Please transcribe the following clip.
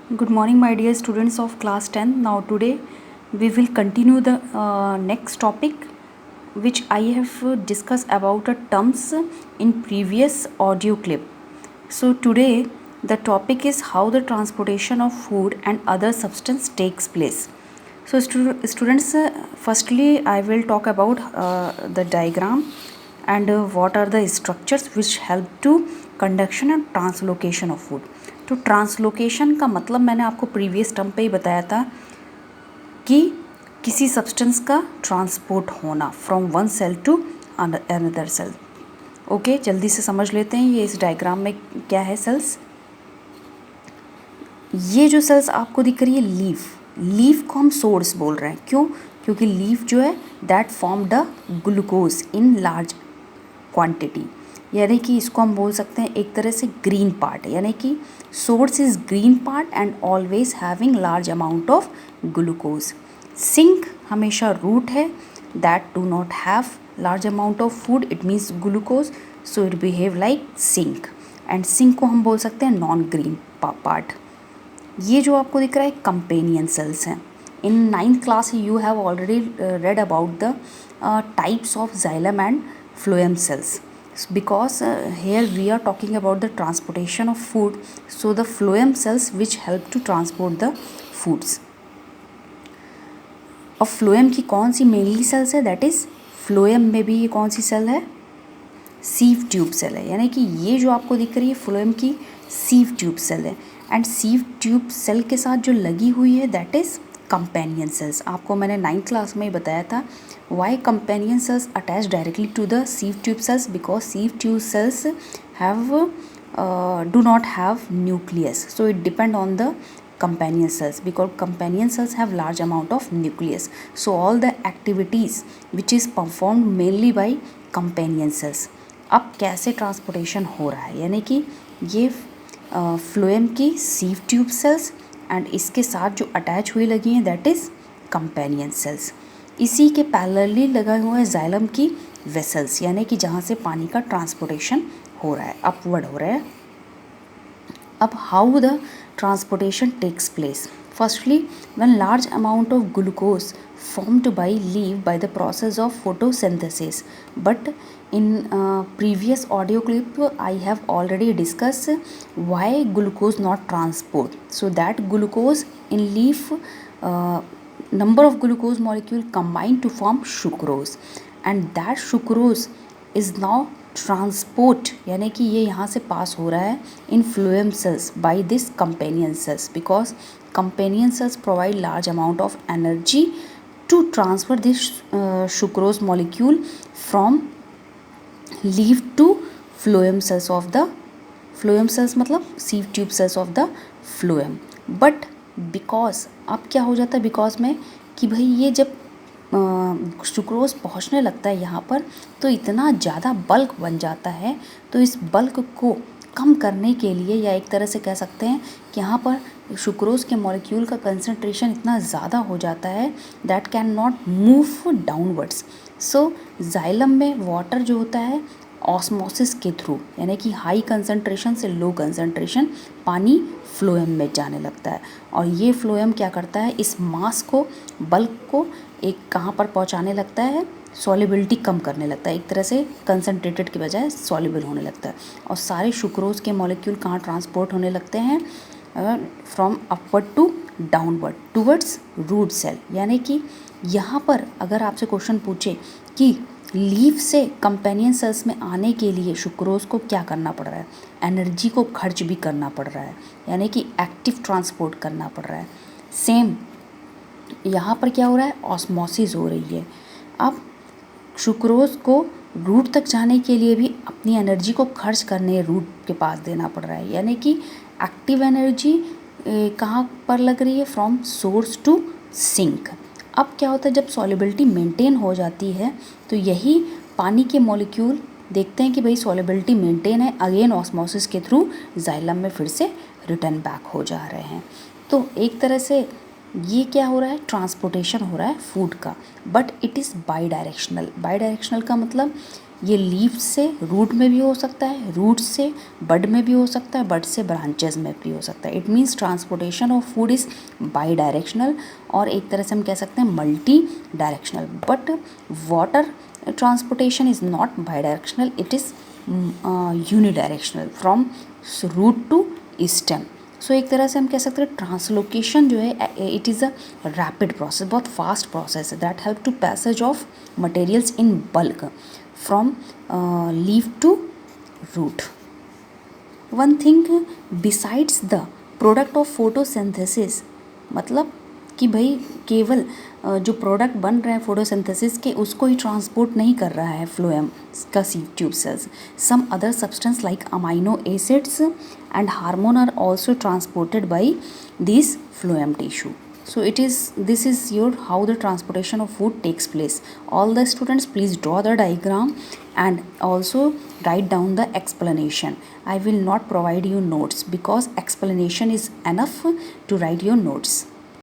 Good morning, my dear students of class 10. Now, today we will continue the next topic which I have discussed about the terms in previous audio clip. So, today the topic is how the transportation of food and other substance takes place. So, students, firstly, I will talk about the diagram and what are the structures which help to conduction and translocation of food. तो translocation का मतलब मैंने आपको previous term पे ही बताया था कि किसी सब्सटेंस का ट्रांसपोर्ट होना from one cell to another cell. Okay, जल्दी से समझ लेते हैं ये इस डायग्राम में क्या है। सेल्स, ये जो सेल्स आपको दिख रही है लीफ को हम सोर्स बोल रहे हैं। क्यों? क्योंकि लीफ जो है that form the glucose in large quantity, यानी कि इसको हम बोल सकते हैं एक तरह से ग्रीन पार्ट, यानी कि source is green part and always having large amount of glucose. Sink हमेशा रूट है that do not have large amount of food, it means glucose, so it behave like sink. And sink को हम बोल सकते हैं non green part. ये जो आपको दिख रहा है कंपेनियन सेल्स हैं। इन 9th class you have already read about the types of xylem and phloem cells, because here we are talking about the transportation of food, so the phloem cells which help to transport the foods. और phloem की कौन सी mainly sales है, that is phloem में भी ये कौन सी cell है, sieve tube cell है, यानी कि ये जो आपको दिख रही है phloem की सीव ट्यूब सेल है। एंड सीव ट्यूब सेल के साथ जो लगी हुई है दैट इज कंपेनियन सेल्स। आपको मैंने 9th क्लास में ही बताया था why companion cells attach directly to the sieve tube cells, because sieve tube cells have do not have nucleus, so it depend on the companion cells, because companion cells have large amount of nucleus, so all the activities which is performed mainly by companion cells. अब कैसे transportation हो रहा है, यानी कि ये phloem की सीव tube sales and इसके साथ जो अटैच हुई लगी हैं दैट इज़ कंपेनियन सेल्स। इसी के पैरेलली लगा हुआ है जाइलम की वेसल्स, यानी कि जहाँ से पानी का ट्रांसपोर्टेशन हो रहा है, अपवर्ड हो रहा है। अब how the transportation takes place, firstly when large amount of glucose formed by leaf by the process of photosynthesis, but in previous audio clip I have already discussed why glucose not transport, so that glucose in leaf number of glucose molecule combine to form sucrose, and that sucrose is now transport, यानी कि ये यहाँ से पास हो रहा है in phloem cells by this companion cells, because companion cells provide large amount of energy to transfer this sucrose molecule from leaf to phloem cells of the phloem cells, मतलब sieve tube cells of the phloem. But because अब क्या हो जाता है because में कि भाई ये जब सुक्रोज पहुंचने लगता है यहाँ पर तो इतना ज़्यादा बल्क बन जाता है, तो इस बल्क को कम करने के लिए, या एक तरह से कह सकते हैं कि यहाँ पर सुक्रोज के मॉलिक्यूल का कंसंट्रेशन इतना ज़्यादा हो जाता है that can not move downwards. So xylem में वाटर जो होता है ऑस्मोसिस के थ्रू, यानी कि हाई कंसंट्रेशन से लो कंसंट्रेशन पानी फ्लोएम में जाने लगता है, और ये फ्लोएम क्या करता है, इस मास को, बल्क को एक कहाँ पर पहुँचाने लगता है, सॉल्युबिलिटी कम करने लगता है, एक तरह से कंसंट्रेटेड की बजाय सॉल्युबल होने लगता है, और सारे सुक्रोज के मॉलिक्यूल कहाँ ट्रांसपोर्ट होने लगते हैं, from upward to downward towards root cell. यानी कि यहाँ पर अगर आपसे क्वेश्चन पूछे कि लीफ से कंपेनियन सेल्स में आने के लिए सुक्रोज को क्या करना पड़ रहा है, एनर्जी को खर्च भी करना पड़ रहा है, यानी कि एक्टिव ट्रांसपोर्ट करना पड़ रहा है। सेम यहाँ पर क्या हो रहा है, ऑस्मोसिस हो रही है। अब सुक्रोज को रूट तक जाने के लिए भी अपनी एनर्जी को खर्च करने रूट के पास देना पड़ रहा है, यानी कि एक्टिव एनर्जी कहाँ पर लग रही है, फ्रॉम सोर्स टू सिंक। अब क्या होता है, जब सॉल्युबिलिटी मेंटेन हो जाती है तो यही पानी के मॉलिक्यूल देखते हैं कि भाई सॉल्युबिलिटी मेंटेन है, अगेन ऑस्मोसिस के थ्रू जाइलम में फिर से रिटर्न बैक हो जा रहे हैं। तो एक तरह से ये क्या हो रहा है, ट्रांसपोर्टेशन हो रहा है फूड का, but it is by directional. By directional का मतलब ये लीफ से रूट में भी हो सकता है, रूट से बड में भी हो सकता है, बड से ब्रांचेस में भी हो सकता है। It means transportation of food is bidirectional, और एक तरह से हम कह सकते हैं multidirectional. But water transportation is not bidirectional, it is unidirectional from root to stem. So एक तरह से हम कह सकते हैं ट्रांसलोकेशन जो है it is a rapid process, बहुत फास्ट प्रोसेस है that help to passage of materials in bulk from leaf to root. One thing besides the product of photosynthesis, मतलब कि भाई केवल जो प्रोडक्ट बन रहे हैं फोटोसिंथेसिस के उसको ही ट्रांसपोर्ट नहीं कर रहा है फ्लोएम का sieve tube cells, some other substance like amino acids and hormone are also transported by this phloem tissue. So this is your how the transportation of food takes place. All the students please draw the diagram and also write down the explanation. I will not provide you notes because explanation is enough to write your notes.